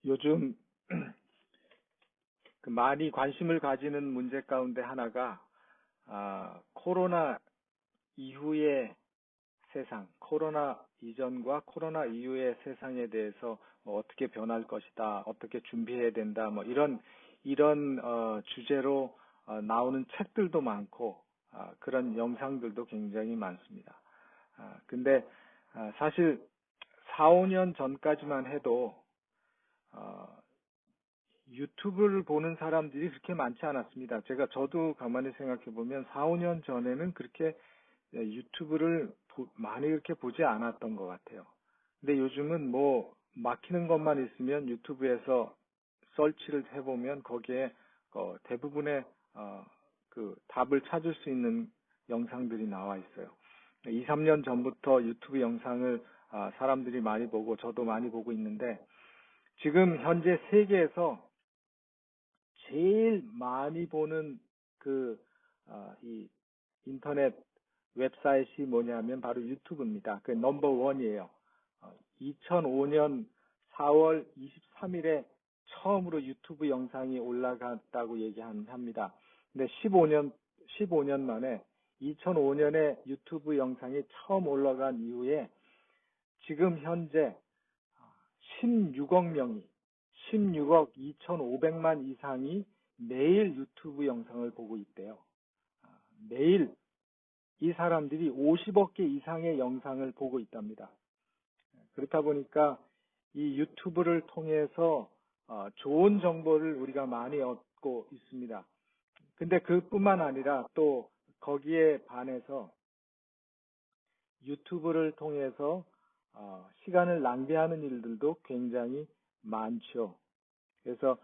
요즘 많이 관심을 가지는 문제 가운데 하나가 코로나 이후의 세상, 코로나 이전과 코로나 이후의 세상에 대해서 뭐 어떻게 변할 것이다, 어떻게 준비해야 된다, 뭐 이런 주제로 나오는 책들도 많고 그런 영상들도 굉장히 많습니다. 근데 사실 4, 5년 전까지만 해도 어, 유튜브를 보는 사람들이 그렇게 많지 않았습니다. 저도 가만히 생각해 보면 4, 5년 전에는 그렇게 유튜브를 많이 그렇게 보지 않았던 것 같아요. 근데 요즘은 뭐 막히는 것만 있으면 유튜브에서 설치를 해보면 거기에 대부분의 그 답을 찾을 수 있는 영상들이 나와 있어요. 2, 3년 전부터 유튜브 영상을 사람들이 많이 보고 저도 많이 보고 있는데 지금 현재 세계에서 제일 많이 보는 이 인터넷 웹사이트이 뭐냐면 바로 유튜브입니다. 그 넘버 원이에요. 2005년 4월 23일에 처음으로 유튜브 영상이 올라갔다고 얘기합니다. 근데 15년 만에 2005년에 유튜브 영상이 처음 올라간 이후에 지금 현재 16억 명이 16억 2,500만 이상이 매일 유튜브 영상을 보고 있대요. 매일 이 사람들이 50억 개 이상의 영상을 보고 있답니다. 그렇다 보니까 이 유튜브를 통해서 좋은 정보를 우리가 많이 얻고 있습니다. 근데 그뿐만 아니라 또 거기에 반해서 유튜브를 통해서 시간을 낭비하는 일들도 굉장히 많죠. 그래서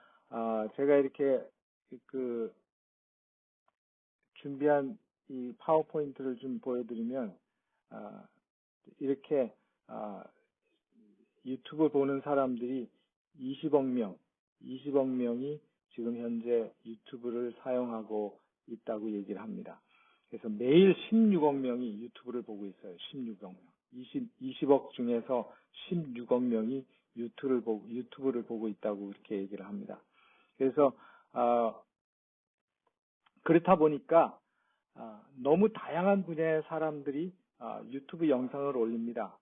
제가 이렇게 그 준비한 이 파워포인트를 좀 보여드리면 이렇게 유튜브 보는 사람들이 20억 명이 지금 현재 유튜브를 사용하고 있다고 얘기를 합니다. 그래서 매일 16억 명이 유튜브를 보고 있어요. 16억 명. 20억 중에서 16억 명이 유튜브를 보고 있다고 이렇게 얘기를 합니다. 그래서 그렇다 보니까 너무 다양한 분야의 사람들이 유튜브 영상을 올립니다.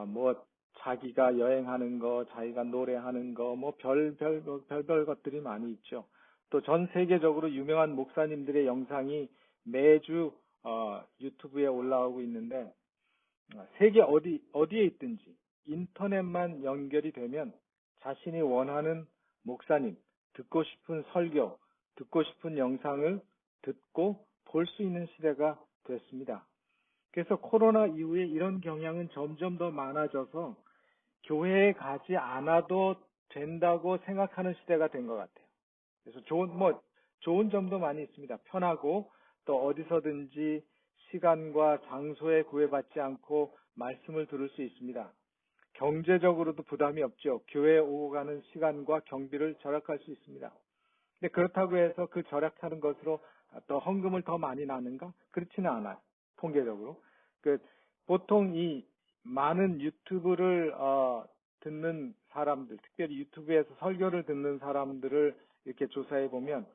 뭐 자기가 여행하는 거, 자기가 노래하는 거, 뭐 별별 것들이 많이 있죠. 또 전 세계적으로 유명한 목사님들의 영상이 매주 유튜브에 올라오고 있는데 세계 어디에 있든지 인터넷만 연결이 되면 자신이 원하는 목사님, 듣고 싶은 설교, 듣고 싶은 영상을 듣고 볼 수 있는 시대가 됐습니다. 그래서 코로나 이후에 이런 경향은 점점 더 많아져서 교회에 가지 않아도 된다고 생각하는 시대가 된 것 같아요. 그래서 좋은 점도 많이 있습니다. 편하고 또 어디서든지 시간과 장소에 구애받지 않고 말씀을 들을 수 있습니다. 경제적으로도 부담이 없죠. 교회에 오고 가는 시간과 경비를 절약할 수 있습니다. 근데 그렇다고 해서 그 절약하는 것으로 또 헌금을 더 많이 나는가? 그렇지는 않아요. 통계적으로. 보통 이 많은 유튜브를 듣는 사람들, 특별히 유튜브에서 설교를 듣는 사람들을 이렇게 조사해 보면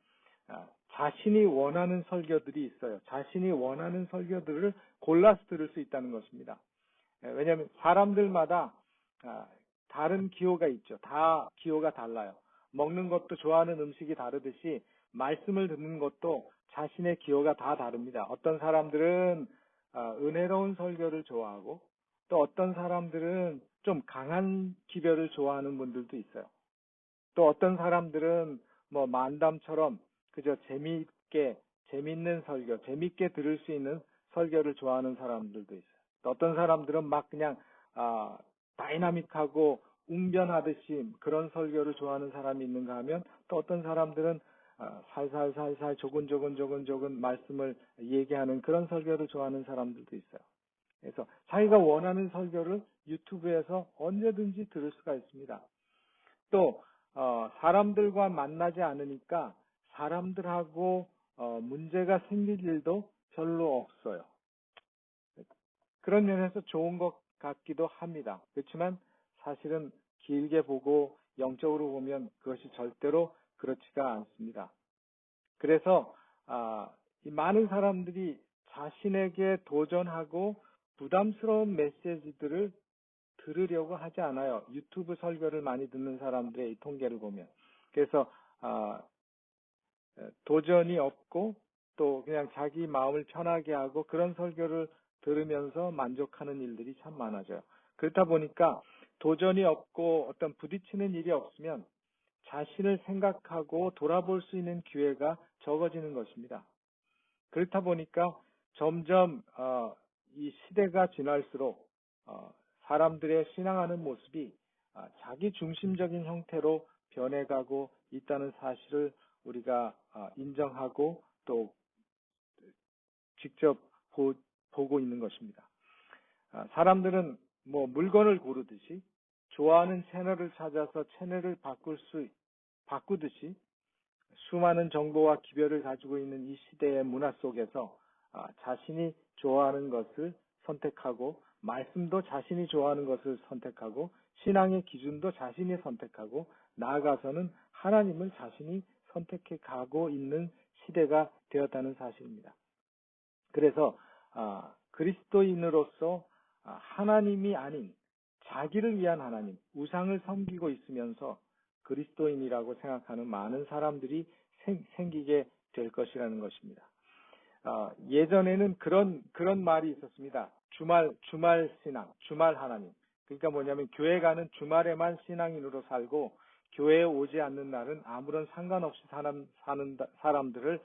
자신이 원하는 설교들이 있어요. 자신이 원하는 설교들을 골라서 들을 수 있다는 것입니다. 왜냐하면 사람들마다 다른 기호가 있죠. 다 기호가 달라요. 먹는 것도 좋아하는 음식이 다르듯이 말씀을 듣는 것도 자신의 기호가 다 다릅니다. 어떤 사람들은 은혜로운 설교를 좋아하고 또 어떤 사람들은 좀 강한 기별을 좋아하는 분들도 있어요. 또 어떤 사람들은 뭐 만담처럼 그저 재미있는 설교, 재미있게 들을 수 있는 설교를 좋아하는 사람들도 있어요. 또 어떤 사람들은 막 그냥 다이나믹하고 웅변하듯이 그런 설교를 좋아하는 사람이 있는가 하면 또 어떤 사람들은 살살살살 조근조근 말씀을 얘기하는 그런 설교를 좋아하는 사람들도 있어요. 그래서 자기가 원하는 설교를 유튜브에서 언제든지 들을 수가 있습니다. 또 사람들과 만나지 않으니까 사람들하고 문제가 생길 일도 별로 없어요. 그런 면에서 좋은 것 같기도 합니다. 그렇지만 사실은 길게 보고 영적으로 보면 그것이 절대로 그렇지가 않습니다. 그래서 이 많은 사람들이 자신에게 도전하고 부담스러운 메시지들을 들으려고 하지 않아요. 유튜브 설교를 많이 듣는 사람들의 이 통계를 보면. 그래서 도전이 없고 또 그냥 자기 마음을 편하게 하고 그런 설교를 들으면서 만족하는 일들이 참 많아져요. 그렇다 보니까 도전이 없고 어떤 부딪히는 일이 없으면 자신을 생각하고 돌아볼 수 있는 기회가 적어지는 것입니다. 그렇다 보니까 점점 이 시대가 지날수록 사람들의 신앙하는 모습이 자기 중심적인 형태로 변해가고 있다는 사실을 우리가 인정하고 또 직접 보고 있는 것입니다. 사람들은 뭐 물건을 고르듯이 좋아하는 채널을 찾아서 채널을 바꾸듯이 수많은 정보와 기별을 가지고 있는 이 시대의 문화 속에서 자신이 좋아하는 것을 선택하고 말씀도 자신이 좋아하는 것을 선택하고 신앙의 기준도 자신이 선택하고 나아가서는 하나님을 자신이 선택해 가고 있는 시대가 되었다는 사실입니다. 그래서 그리스도인으로서 하나님이 아닌 자기를 위한 하나님, 우상을 섬기고 있으면서 그리스도인이라고 생각하는 많은 사람들이 생기게 될 것이라는 것입니다. 예전에는 그런 말이 있었습니다. 주말 신앙, 주말 하나님. 그러니까 뭐냐면 교회 가는 주말에만 신앙인으로 살고 교회에 오지 않는 날은 아무런 상관없이 사는 사람들을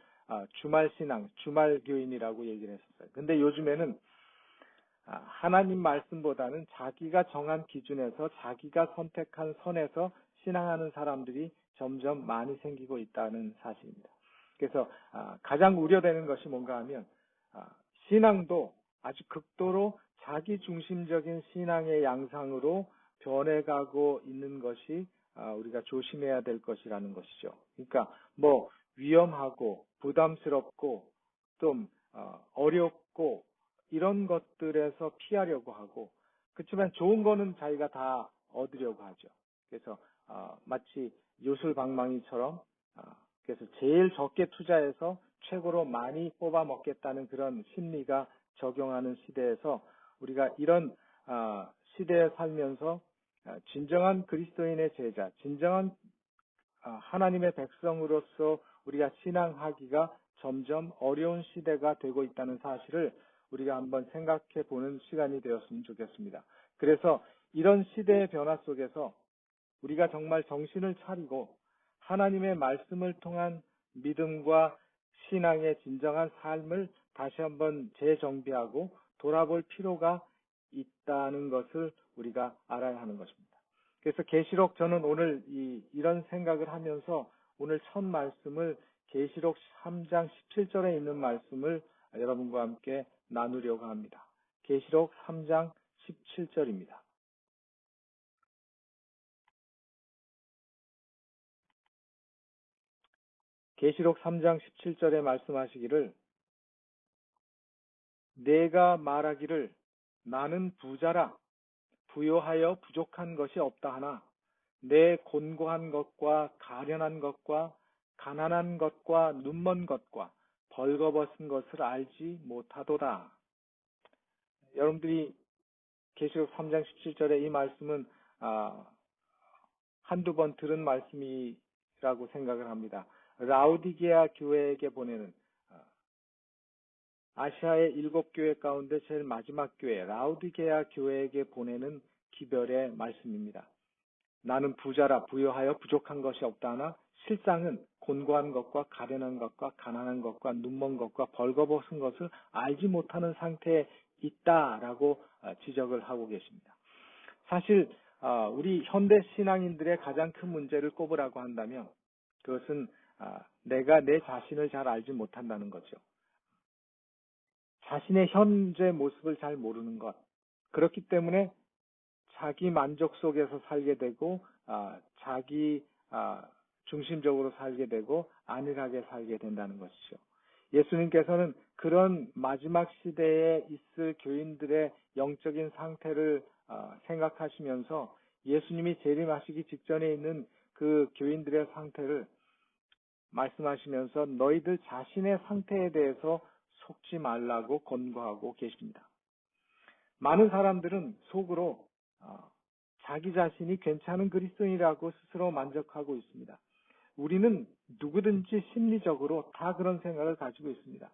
주말 신앙, 주말 교인이라고 얘기를 했었어요. 근데 요즘에는 하나님 말씀보다는 자기가 정한 기준에서 자기가 선택한 선에서 신앙하는 사람들이 점점 많이 생기고 있다는 사실입니다. 그래서 가장 우려되는 것이 뭔가 하면 신앙도 아주 극도로 자기 중심적인 신앙의 양상으로 변해가고 있는 것이 우리가 조심해야 될 것이라는 것이죠. 그러니까 뭐 위험하고 부담스럽고 좀 어렵고 이런 것들에서 피하려고 하고 그렇지만 좋은 거는 자기가 다 얻으려고 하죠. 그래서 마치 요술방망이처럼 그래서 제일 적게 투자해서 최고로 많이 뽑아 먹겠다는 그런 심리가 적용하는 시대에서 우리가 이런 시대에 살면서 진정한 그리스도인의 제자, 진정한 하나님의 백성으로서 우리가 신앙하기가 점점 어려운 시대가 되고 있다는 사실을 우리가 한번 생각해 보는 시간이 되었으면 좋겠습니다. 그래서 이런 시대의 변화 속에서 우리가 정말 정신을 차리고 하나님의 말씀을 통한 믿음과 신앙의 진정한 삶을 다시 한번 재정비하고 돌아볼 필요가 있다는 것을 우리가 알아야 하는 것입니다. 그래서 계시록 저는 오늘 이런 생각을 하면서 오늘 첫 말씀을 계시록 3장 17절에 있는 말씀을 여러분과 함께 나누려고 합니다. 계시록 3장 17절입니다. 계시록 3장 17절에 말씀하시기를 내가 말하기를 나는 부자라 부요하여 부족한 것이 없다 하나 내 곤고한 것과 가련한 것과 가난한 것과 눈먼 것과 벌거벗은 것을 알지 못하도다. 여러분들이 계시록 3장 17절의 이 말씀은 한두 번 들은 말씀이라고 생각을 합니다. 라우디게아 교회에게 보내는 아시아의 7교회 가운데 제일 마지막 교회 라우디게아 교회에게 보내는 기별의 말씀입니다. 나는 부자라 부요하여 부족한 것이 없다 하나 실상은 곤고한 것과 가련한 것과 가난한 것과 눈먼 것과 벌거벗은 것을 알지 못하는 상태에 있다라고 지적을 하고 계십니다. 사실 우리 현대 신앙인들의 가장 큰 문제를 꼽으라고 한다면 그것은 내가 내 자신을 잘 알지 못한다는 거죠. 자신의 현재 모습을 잘 모르는 것. 그렇기 때문에 자기 만족 속에서 살게 되고 자기 중심적으로 살게 되고 안일하게 살게 된다는 것이죠. 예수님께서는 그런 마지막 시대에 있을 교인들의 영적인 상태를 생각하시면서 예수님이 재림하시기 직전에 있는 그 교인들의 상태를 말씀하시면서 너희들 자신의 상태에 대해서 속지 말라고 권고하고 계십니다. 많은 사람들은 속으로 자기 자신이 괜찮은 그리스도인이라고 스스로 만족하고 있습니다. 우리는 누구든지 심리적으로 다 그런 생각을 가지고 있습니다.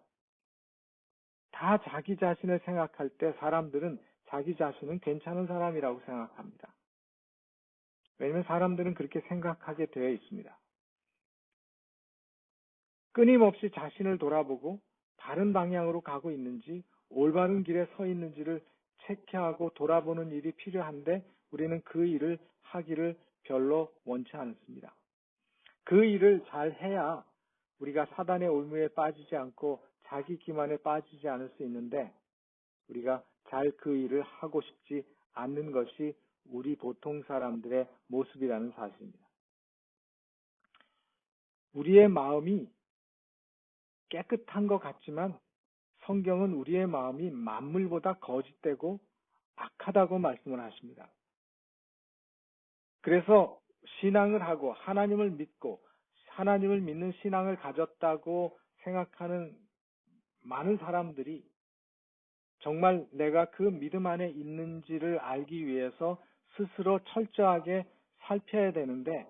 다 자기 자신을 생각할 때 사람들은 자기 자신은 괜찮은 사람이라고 생각합니다. 왜냐하면 사람들은 그렇게 생각하게 되어 있습니다. 끊임없이 자신을 돌아보고 다른 방향으로 가고 있는지 올바른 길에 서 있는지를 체크하고 돌아보는 일이 필요한데 우리는 그 일을 하기를 별로 원치 않습니다. 그 일을 잘 해야 우리가 사단의 올무에 빠지지 않고 자기 기만에 빠지지 않을 수 있는데 우리가 잘 그 일을 하고 싶지 않는 것이 우리 보통 사람들의 모습이라는 사실입니다. 우리의 마음이 깨끗한 것 같지만 성경은 우리의 마음이 만물보다 거짓되고 악하다고 말씀을 하십니다. 그래서 신앙을 하고 하나님을 믿고 하나님을 믿는 신앙을 가졌다고 생각하는 많은 사람들이 정말 내가 그 믿음 안에 있는지를 알기 위해서 스스로 철저하게 살펴야 되는데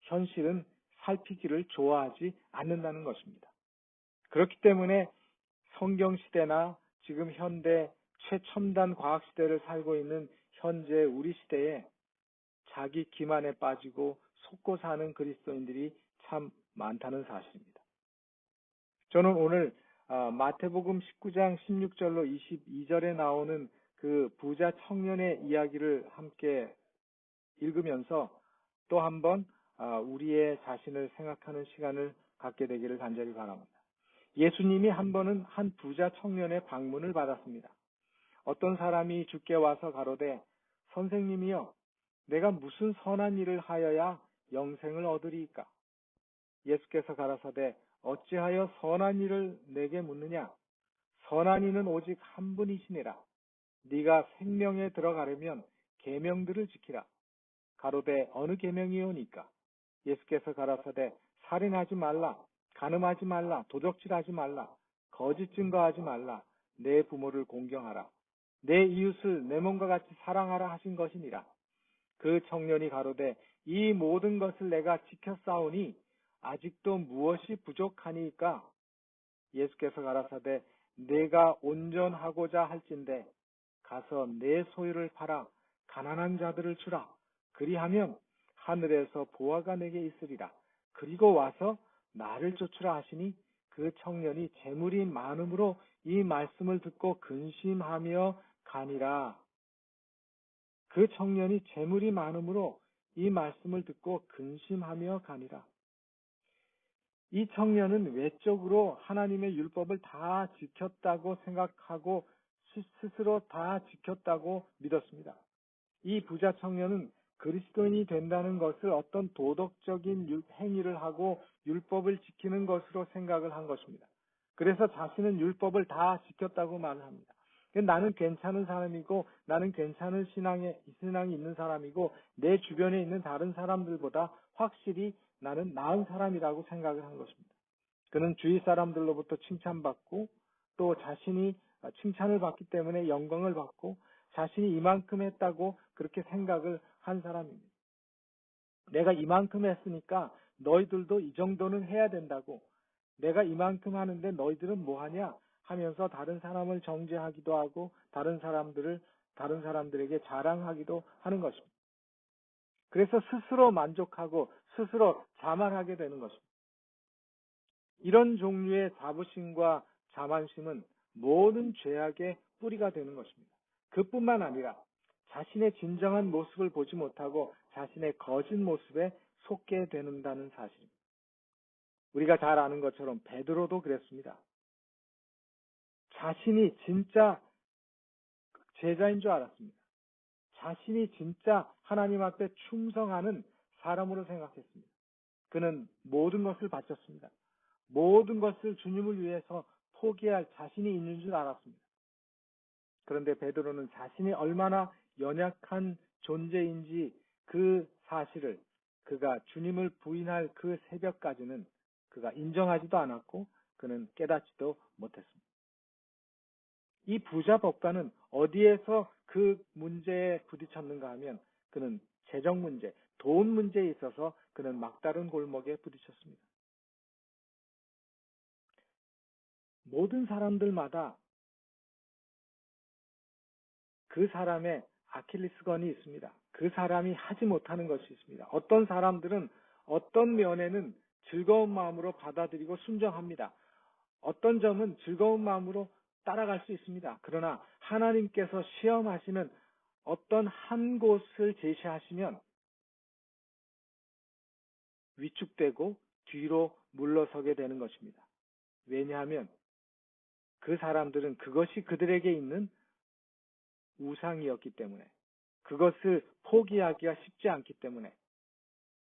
현실은 살피기를 좋아하지 않는다는 것입니다. 그렇기 때문에 성경 시대나 지금 현대 최첨단 과학 시대를 살고 있는 현재 우리 시대에 자기 기만에 빠지고 속고 사는 그리스도인들이 참 많다는 사실입니다. 저는 오늘 마태복음 19장 16절로 22절에 나오는 그 부자 청년의 이야기를 함께 읽으면서 또 한번 우리의 자신을 생각하는 시간을 갖게 되기를 간절히 바랍니다. 예수님이 한 번은 한 부자 청년의 방문을 받았습니다. 어떤 사람이 주께 와서 가로되 선생님이여 내가 무슨 선한 일을 하여야 영생을 얻으리이까? 예수께서 가라사대 어찌하여 선한 일을 내게 묻느냐? 선한 이는 오직 한 분이시니라. 네가 생명에 들어가려면 계명들을 지키라. 가로되 어느 계명이오니까? 예수께서 가라사대 살인하지 말라, 간음하지 말라, 도적질하지 말라, 거짓 증거하지 말라, 내 부모를 공경하라, 내 이웃을 내 몸과 같이 사랑하라 하신 것이니라. 그 청년이 가로되 이 모든 것을 내가 지켰사오니 아직도 무엇이 부족하니까? 예수께서 가라사대 내가 온전하고자 할진대 가서 내 소유를 팔아 가난한 자들을 주라. 그리하면 하늘에서 보화가 내게 있으리라. 그리고 와서 나를 쫓으라 하시니 그 청년이 재물이 많음으로 이 말씀을 듣고 근심하며 가니라. 그 청년이 재물이 많음으로 이 말씀을 듣고 근심하며 가니라. 이 청년은 외적으로 하나님의 율법을 다 지켰다고 생각하고 스스로 다 지켰다고 믿었습니다. 이 부자 청년은 그리스도인이 된다는 것을 어떤 도덕적인 행위를 하고 율법을 지키는 것으로 생각을 한 것입니다. 그래서 자신은 율법을 다 지켰다고 말을 합니다. 나는 괜찮은 사람이고 나는 괜찮은 신앙이 있는 사람이고 내 주변에 있는 다른 사람들보다 확실히 나는 나은 사람이라고 생각을 한 것입니다. 그는 주위 사람들로부터 칭찬받고 또 자신이 칭찬을 받기 때문에 영광을 받고 자신이 이만큼 했다고 그렇게 생각을 한 사람입니다. 내가 이만큼 했으니까 너희들도 이 정도는 해야 된다고, 내가 이만큼 하는데 너희들은 뭐 하냐 하면서 다른 사람을 정죄하기도 하고 다른 사람들에게 자랑하기도 하는 것입니다. 그래서 스스로 만족하고 스스로 자만하게 되는 것입니다. 이런 종류의 자부심과 자만심은 모든 죄악의 뿌리가 되는 것입니다. 그뿐만 아니라 자신의 진정한 모습을 보지 못하고 자신의 거짓 모습에 속게 된다는 사실입니다. 우리가 잘 아는 것처럼 베드로도 그랬습니다. 자신이 진짜 제자인 줄 알았습니다. 자신이 진짜 하나님 앞에 충성하는 사람으로 생각했습니다. 그는 모든 것을 바쳤습니다. 모든 것을 주님을 위해서 포기할 자신이 있는 줄 알았습니다. 그런데 베드로는 자신이 얼마나 연약한 존재인지 그 사실을 그가 주님을 부인할 그 새벽까지는 그가 인정하지도 않았고 그는 깨닫지도 못했습니다. 이 부자 법관은 어디에서 그 문제에 부딪혔는가 하면 그는 재정 문제, 돈 문제에 있어서 그는 막다른 골목에 부딪혔습니다. 모든 사람들마다 그 사람의 아킬리스건이 있습니다. 그 사람이 하지 못하는 것이 있습니다. 어떤 사람들은 어떤 면에는 즐거운 마음으로 받아들이고 순종합니다. 어떤 점은 즐거운 마음으로 따라갈 수 있습니다. 그러나 하나님께서 시험하시는 어떤 한 곳을 제시하시면 위축되고 뒤로 물러서게 되는 것입니다. 왜냐하면 그 사람들은 그것이 그들에게 있는 우상이었기 때문에, 그것을 포기하기가 쉽지 않기 때문에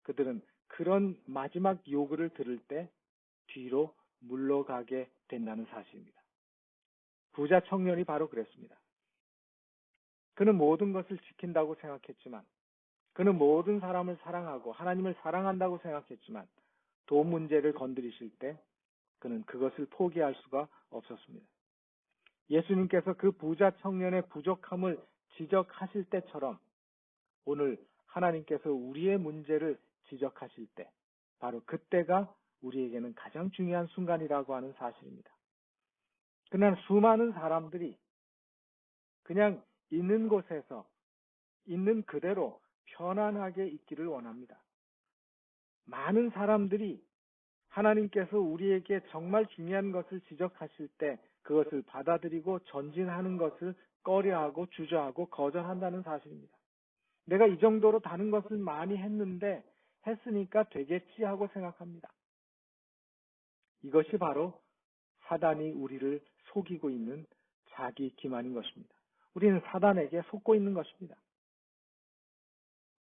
그들은 그런 마지막 요구를 들을 때 뒤로 물러가게 된다는 사실입니다. 부자 청년이 바로 그랬습니다. 그는 모든 것을 지킨다고 생각했지만, 그는 모든 사람을 사랑하고 하나님을 사랑한다고 생각했지만 돈 문제를 건드리실 때 그는 그것을 포기할 수가 없었습니다. 예수님께서 그 부자 청년의 부족함을 지적하실 때처럼 오늘 하나님께서 우리의 문제를 지적하실 때 바로 그때가 우리에게는 가장 중요한 순간이라고 하는 사실입니다. 그러나 수많은 사람들이 그냥 있는 곳에서 있는 그대로 편안하게 있기를 원합니다. 많은 사람들이 하나님께서 우리에게 정말 중요한 것을 지적하실 때 그것을 받아들이고 전진하는 것을 꺼려하고 주저하고 거절한다는 사실입니다. 내가 이 정도로 다른 것을 많이 했으니까 되겠지 하고 생각합니다. 이것이 바로 사단이 우리를 속이고 있는 자기 기만인 것입니다. 우리는 사단에게 속고 있는 것입니다.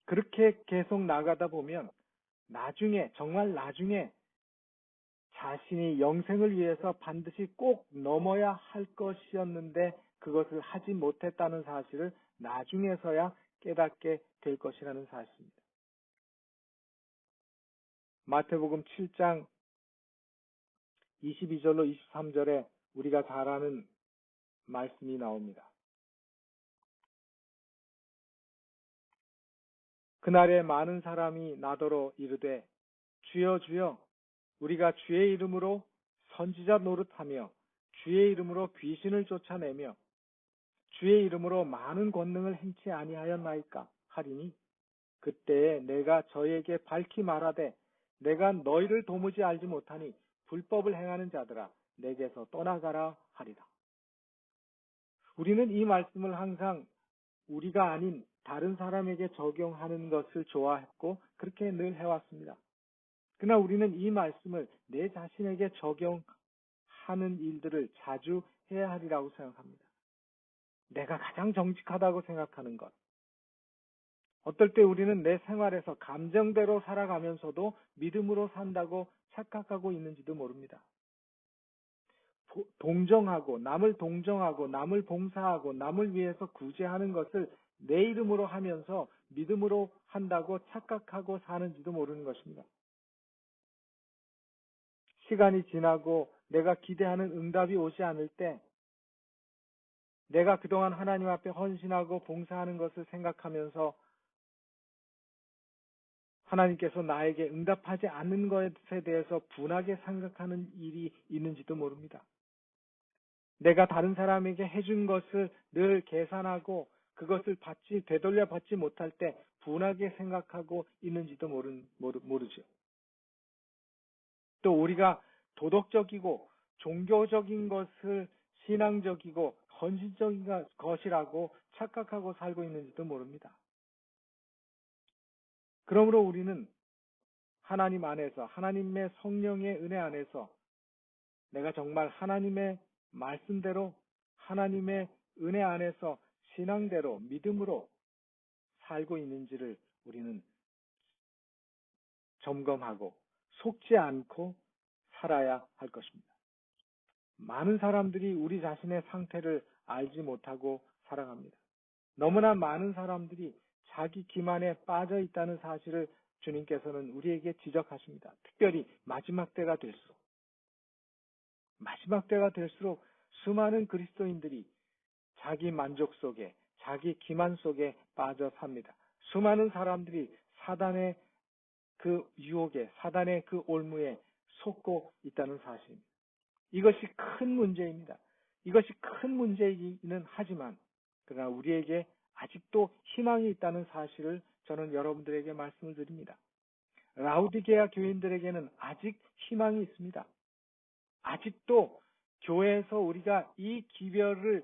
그렇게 계속 나가다 보면 정말 나중에 자신이 영생을 위해서 반드시 꼭 넘어야 할 것이었는데 그것을 하지 못했다는 사실을 나중에서야 깨닫게 될 것이라는 사실입니다. 마태복음 7장 22절로 23절에 우리가 잘 아는 말씀이 나옵니다. 그날에 많은 사람이 나더러 이르되 주여 주여 우리가 주의 이름으로 선지자 노릇하며 주의 이름으로 귀신을 쫓아내며 주의 이름으로 많은 권능을 행치 아니하였나이까 하리니 그때에 내가 저에게 밝히 말하되 내가 너희를 도무지 알지 못하니 불법을 행하는 자들아 내게서 떠나가라 하리라. 우리는 이 말씀을 항상 우리가 아닌 다른 사람에게 적용하는 것을 좋아했고 그렇게 늘 해왔습니다. 그러나 우리는 이 말씀을 내 자신에게 적용하는 일들을 자주 해야 하리라고 생각합니다. 내가 가장 정직하다고 생각하는 것. 어떨 때 우리는 내 생활에서 감정대로 살아가면서도 믿음으로 산다고 착각하고 있는지도 모릅니다. 동정하고 남을 봉사하고 남을 위해서 구제하는 것을 내 이름으로 하면서 믿음으로 한다고 착각하고 사는지도 모르는 것입니다. 시간이 지나고 내가 기대하는 응답이 오지 않을 때 내가 그동안 하나님 앞에 헌신하고 봉사하는 것을 생각하면서 하나님께서 나에게 응답하지 않는 것에 대해서 분하게 생각하는 일이 있는지도 모릅니다. 내가 다른 사람에게 해준 것을 늘 계산하고 그것을 되돌려 받지 못할 때 분하게 생각하고 있는지도 모르죠. 또 우리가 도덕적이고 종교적인 것을 신앙적이고 헌신적인 것이라고 착각하고 살고 있는지도 모릅니다. 그러므로 우리는 하나님 안에서 하나님의 성령의 은혜 안에서 내가 정말 하나님의 말씀대로 하나님의 은혜 안에서 신앙대로 믿음으로 살고 있는지를 우리는 점검하고 속지 않고 살아야 할 것입니다. 많은 사람들이 우리 자신의 상태를 알지 못하고 살아갑니다. 너무나 많은 사람들이 자기 기만에 빠져 있다는 사실을 주님께서는 우리에게 지적하십니다. 특별히 마지막 때가 될수록 수많은 그리스도인들이 자기 만족 속에, 자기 기만 속에 빠져 삽니다. 수많은 사람들이 사단의 그 유혹에, 사단의 그 올무에 속고 있다는 사실입니다. 이것이 큰 문제입니다. 이것이 큰 문제이기는 하지만, 그러나 우리에게 아직도 희망이 있다는 사실을 저는 여러분들에게 말씀을 드립니다. 라우디게아 교인들에게는 아직 희망이 있습니다. 아직도 교회에서 우리가 이 기별을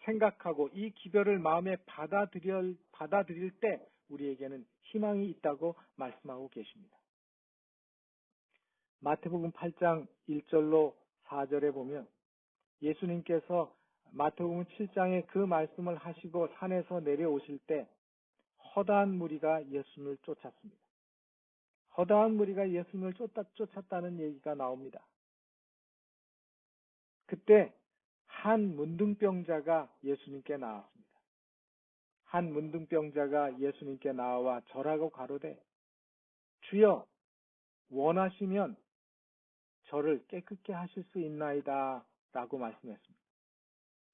생각하고 이 기별을 마음에 받아들일 때 우리에게는 희망이 있다고 말씀하고 계십니다. 마태복음 8장 1절로 4절에 보면 예수님께서 마태복음 7장에 그 말씀을 하시고 산에서 내려오실 때 허다한 무리가 예수님을 쫓았습니다. 허다한 무리가 예수님을 쫓았다는 얘기가 나옵니다. 그때 한 문둥병자가 예수님께 나왔습니다. 한 문둥병자가 예수님께 나와 절하고 가로되 주여 원하시면 저를 깨끗게 하실 수 있나이다 라고 말씀했습니다.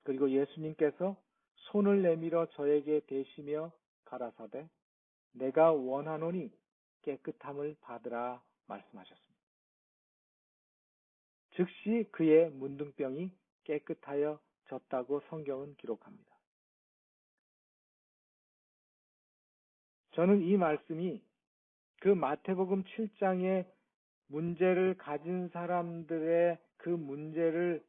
그리고 예수님께서 손을 내밀어 저에게 대시며 가라사대 내가 원하노니 깨끗함을 받으라 말씀하셨습니다. 즉시 그의 문둥병이 깨끗하여 졌다고 성경은 기록합니다. 저는 이 말씀이 그 마태복음 7장의 문제를 가진 사람들의 그 문제를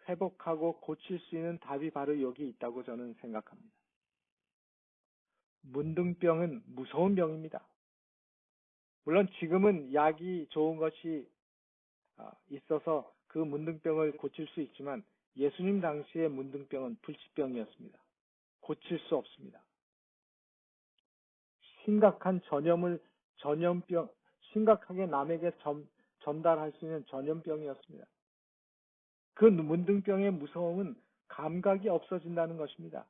회복하고 고칠 수 있는 답이 바로 여기 있다고 저는 생각합니다. 문둥병은 무서운 병입니다. 물론 지금은 약이 좋은 것이 있어서 그 문둥병을 고칠 수 있지만 예수님 당시의 문둥병은 불치병이었습니다. 고칠 수 없습니다. 심각하게 남에게 전달할 수 있는 전염병이었습니다. 그 문둥병의 무서움은 감각이 없어진다는 것입니다.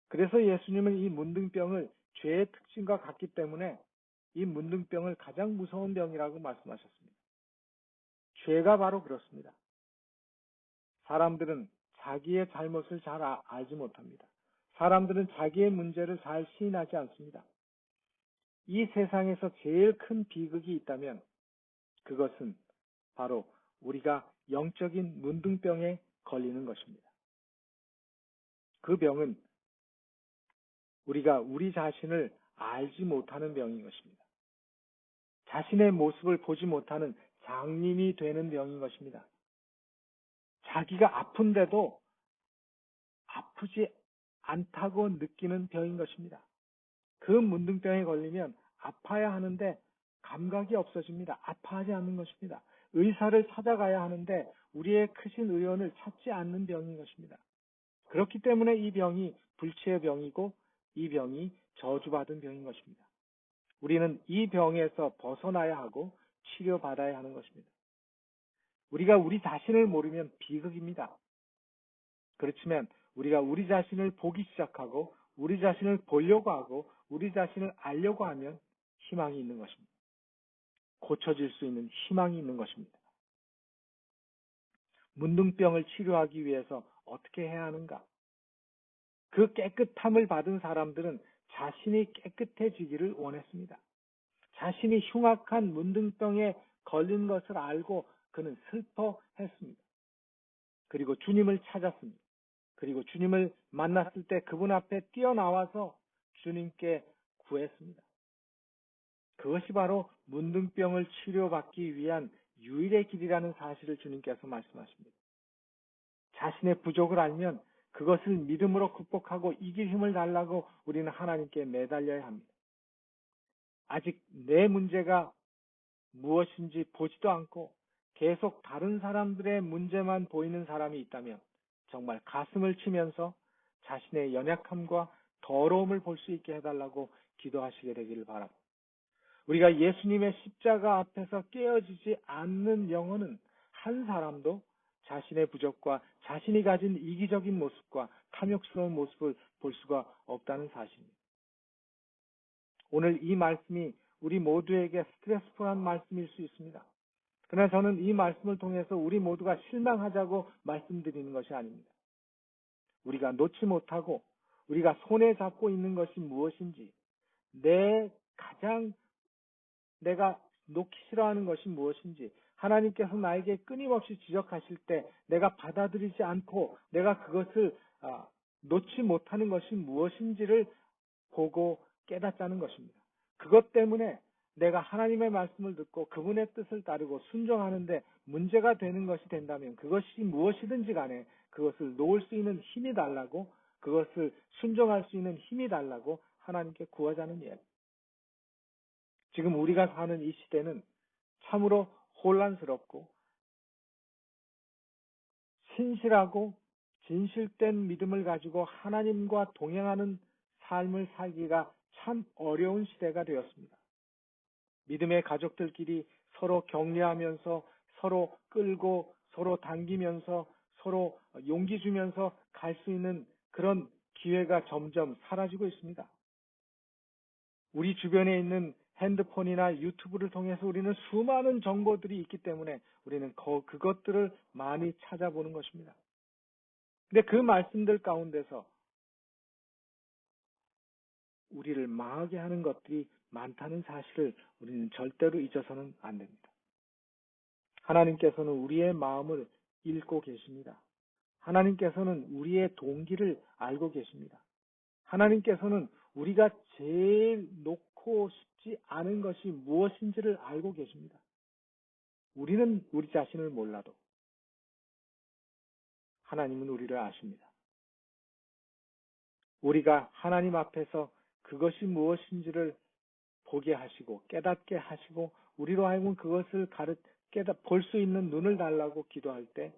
그래서 예수님은 이 문둥병을 죄의 특징과 같기 때문에 이 문둥병을 가장 무서운 병이라고 말씀하셨습니다. 죄가 바로 그렇습니다. 사람들은 자기의 잘못을 잘 알지 못합니다. 사람들은 자기의 문제를 잘 시인하지 않습니다. 이 세상에서 제일 큰 비극이 있다면 그것은 바로 우리가 영적인 문둥병에 걸리는 것입니다. 그 병은 우리가 우리 자신을 알지 못하는 병인 것입니다. 자신의 모습을 보지 못하는 장님이 되는 병인 것입니다. 자기가 아픈데도 아프지 않다고 느끼는 병인 것입니다. 그 문둥병에 걸리면 아파야 하는데 감각이 없어집니다. 아파하지 않는 것입니다. 의사를 찾아가야 하는데 우리의 크신 의원을 찾지 않는 병인 것입니다. 그렇기 때문에 이 병이 불치의 병이고 이 병이 저주받은 병인 것입니다. 우리는 이 병에서 벗어나야 하고 치료받아야 하는 것입니다. 우리가 우리 자신을 모르면 비극입니다. 그렇지만 우리가 우리 자신을 보기 시작하고 우리 자신을 보려고 하고 우리 자신을 알려고 하면 희망이 있는 것입니다. 고쳐질 수 있는 희망이 있는 것입니다. 문둥병을 치료하기 위해서 어떻게 해야 하는가? 그 깨끗함을 받은 사람들은 자신이 깨끗해지기를 원했습니다. 자신이 흉악한 문둥병에 걸린 것을 알고 그는 슬퍼했습니다. 그리고 주님을 찾았습니다. 그리고 주님을 만났을 때 그분 앞에 뛰어나와서 주님께 구했습니다. 그것이 바로 문둥병을 치료받기 위한 유일의 길이라는 사실을 주님께서 말씀하십니다. 자신의 부족을 알면 그것을 믿음으로 극복하고 이길 힘을 달라고 우리는 하나님께 매달려야 합니다. 아직 내 문제가 무엇인지 보지도 않고 계속 다른 사람들의 문제만 보이는 사람이 있다면 정말 가슴을 치면서 자신의 연약함과 더러움을 볼 수 있게 해달라고 기도하시게 되기를 바랍니다. 우리가 예수님의 십자가 앞에서 깨어지지 않는 영혼은 한 사람도 자신의 부족과 자신이 가진 이기적인 모습과 탐욕스러운 모습을 볼 수가 없다는 사실입니다. 오늘 이 말씀이 우리 모두에게 스트레스풀한 말씀일 수 있습니다. 그러나 저는 이 말씀을 통해서 우리 모두가 실망하자고 말씀드리는 것이 아닙니다. 우리가 놓지 못하고 우리가 손에 잡고 있는 것이 무엇인지, 내가 놓기 싫어하는 것이 무엇인지, 하나님께서 나에게 끊임없이 지적하실 때 내가 받아들이지 않고 내가 그것을 놓지 못하는 것이 무엇인지를 보고 깨닫자는 것입니다. 그것 때문에 내가 하나님의 말씀을 듣고 그분의 뜻을 따르고 순종하는데 문제가 되는 것이 된다면 그것이 무엇이든지 간에 그것을 놓을 수 있는 힘이 달라고, 그것을 순종할 수 있는 힘이 달라고 하나님께 구하자는 이야기. 지금 우리가 사는 이 시대는 참으로 혼란스럽고 신실하고 진실된 믿음을 가지고 하나님과 동행하는 삶을 살기가 참 어려운 시대가 되었습니다. 믿음의 가족들끼리 서로 격려하면서 서로 끌고 서로 당기면서 서로 용기 주면서 갈 수 있는 그런 기회가 점점 사라지고 있습니다. 우리 주변에 있는 핸드폰이나 유튜브를 통해서 우리는 수많은 정보들이 있기 때문에 우리는 그것들을 많이 찾아보는 것입니다. 근데 그 말씀들 가운데서 우리를 망하게 하는 것들이 많다는 사실을 우리는 절대로 잊어서는 안 됩니다. 하나님께서는 우리의 마음을 읽고 계십니다. 하나님께서는 우리의 동기를 알고 계십니다. 하나님께서는 우리가 제일 놓고 싶지 않은 것이 무엇인지를 알고 계십니다. 우리는 우리 자신을 몰라도 하나님은 우리를 아십니다. 우리가 하나님 앞에서 그것이 무엇인지를 보게 하시고 깨닫게 하시고 우리로 하여금 그것을 볼 수 있는 눈을 달라고 기도할 때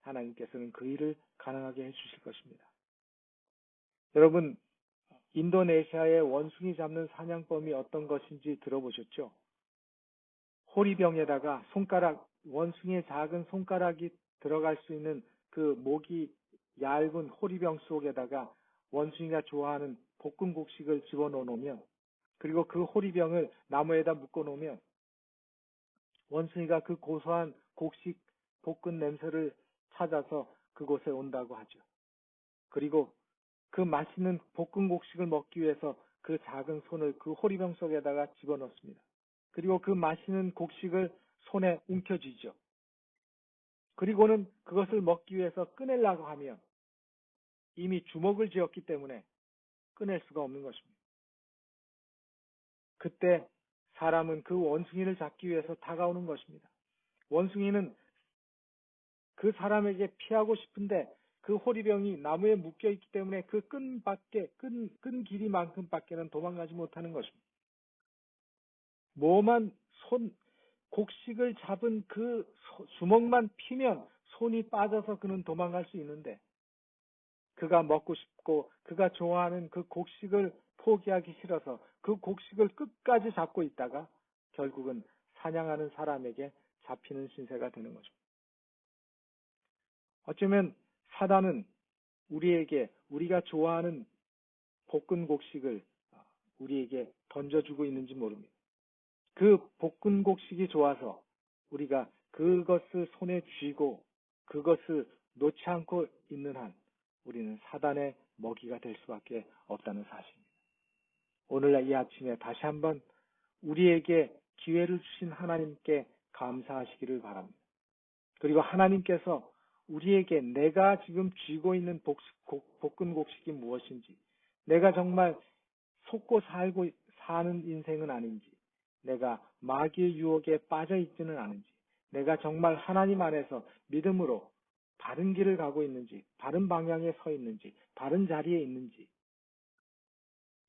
하나님께서는 그 일을 가능하게 해주실 것입니다. 여러분, 인도네시아의 원숭이 잡는 사냥법이 어떤 것인지 들어보셨죠? 호리병에다가 원숭이의 작은 손가락이 들어갈 수 있는 그 목이 얇은 호리병 속에다가 원숭이가 좋아하는 볶은 곡식을 집어넣으면, 그리고 그 호리병을 나무에다 묶어놓으면 원숭이가 그 고소한 곡식 볶은 냄새를 찾아서 그곳에 온다고 하죠. 그리고 그 맛있는 볶은 곡식을 먹기 위해서 그 작은 손을 그 호리병 속에다가 집어넣습니다. 그리고 그 맛있는 곡식을 손에 움켜쥐죠. 그리고는 그것을 먹기 위해서 꺼내려고 하면 이미 주먹을 쥐었기 때문에 꺼낼 수가 없는 것입니다. 그때 사람은 그 원숭이를 잡기 위해서 다가오는 것입니다. 원숭이는 그 사람에게 피하고 싶은데 그 호리병이 나무에 묶여 있기 때문에 그 끈 길이만큼밖에는 도망가지 못하는 것입니다. 곡식을 잡은 그 주먹만 피면 손이 빠져서 그는 도망갈 수 있는데, 그가 먹고 싶고 그가 좋아하는 그 곡식을 포기하기 싫어서 그 곡식을 끝까지 잡고 있다가 결국은 사냥하는 사람에게 잡히는 신세가 되는 것입니다. 어쩌면 사단은 우리가 좋아하는 볶은 곡식을 우리에게 던져주고 있는지 모릅니다. 그 볶은 곡식이 좋아서 우리가 그것을 손에 쥐고 그것을 놓지 않고 있는 한 우리는 사단의 먹이가 될 수밖에 없다는 사실입니다. 오늘 이 아침에 다시 한번 우리에게 기회를 주신 하나님께 감사하시기를 바랍니다. 그리고 하나님께서 우리에게 내가 지금 쥐고 있는 볶은 곡식이 무엇인지, 내가 정말 속고 사는 인생은 아닌지, 내가 마귀의 유혹에 빠져 있지는 않은지, 내가 정말 하나님 안에서 믿음으로 바른 길을 가고 있는지, 바른 방향에 서 있는지, 바른 자리에 있는지,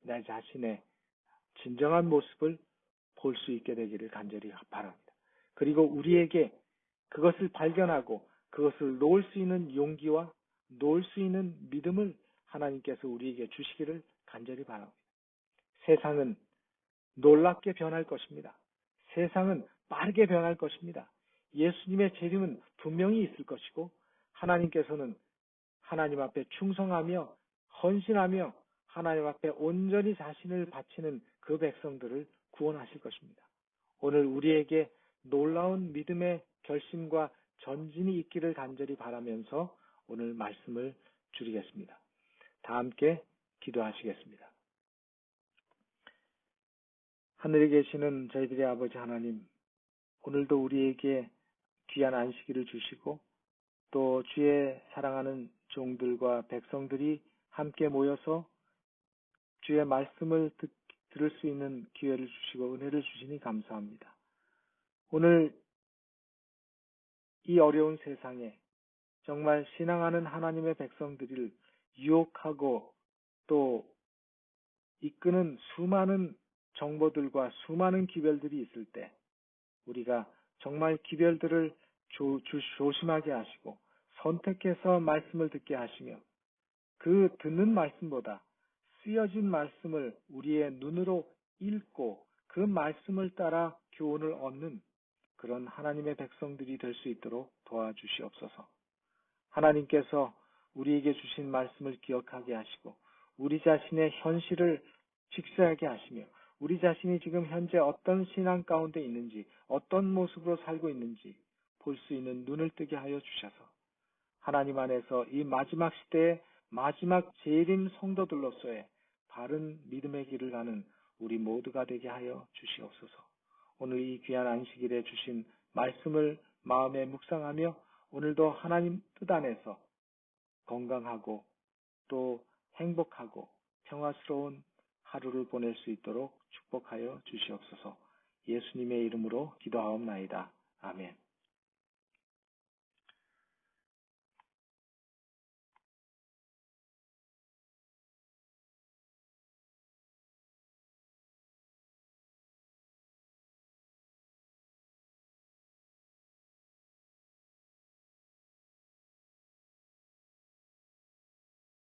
내 자신의 진정한 모습을 볼 수 있게 되기를 간절히 바랍니다. 그리고 우리에게 그것을 발견하고 그것을 놓을 수 있는 용기와 놓을 수 있는 믿음을 하나님께서 우리에게 주시기를 간절히 바랍니다. 세상은 놀랍게 변할 것입니다. 세상은 빠르게 변할 것입니다. 예수님의 재림은 분명히 있을 것이고 하나님께서는 하나님 앞에 충성하며 헌신하며 하나님 앞에 온전히 자신을 바치는 그 백성들을 구원하실 것입니다. 오늘 우리에게 놀라운 믿음의 결심과 전진이 있기를 간절히 바라면서 오늘 말씀을 줄이겠습니다. 다 함께 기도하시겠습니다. 하늘에 계시는 저희들의 아버지 하나님, 오늘도 우리에게 귀한 안식일을 주시고 또 주의 사랑하는 종들과 백성들이 함께 모여서 주의 말씀을 들을 수 있는 기회를 주시고 은혜를 주시니 감사합니다. 오늘 이 어려운 세상에 정말 신앙하는 하나님의 백성들을 유혹하고 또 이끄는 수많은 정보들과 수많은 기별들이 있을 때 우리가 정말 기별들을 조심하게 하시고 선택해서 말씀을 듣게 하시며 그 듣는 말씀보다 쓰여진 말씀을 우리의 눈으로 읽고 그 말씀을 따라 교훈을 얻는 그런 하나님의 백성들이 될 수 있도록 도와주시옵소서. 하나님께서 우리에게 주신 말씀을 기억하게 하시고 우리 자신의 현실을 직시하게 하시며 우리 자신이 지금 현재 어떤 신앙 가운데 있는지 어떤 모습으로 살고 있는지 볼 수 있는 눈을 뜨게 하여 주셔서 하나님 안에서 이 마지막 시대의 마지막 재림 성도들로서의 바른 믿음의 길을 가는 우리 모두가 되게 하여 주시옵소서. 오늘 이 귀한 안식일에 주신 말씀을 마음에 묵상하며 오늘도 하나님 뜻 안에서 건강하고 또 행복하고 평화스러운 하루를 보낼 수 있도록 축복하여 주시옵소서. 예수님의 이름으로 기도하옵나이다. 아멘.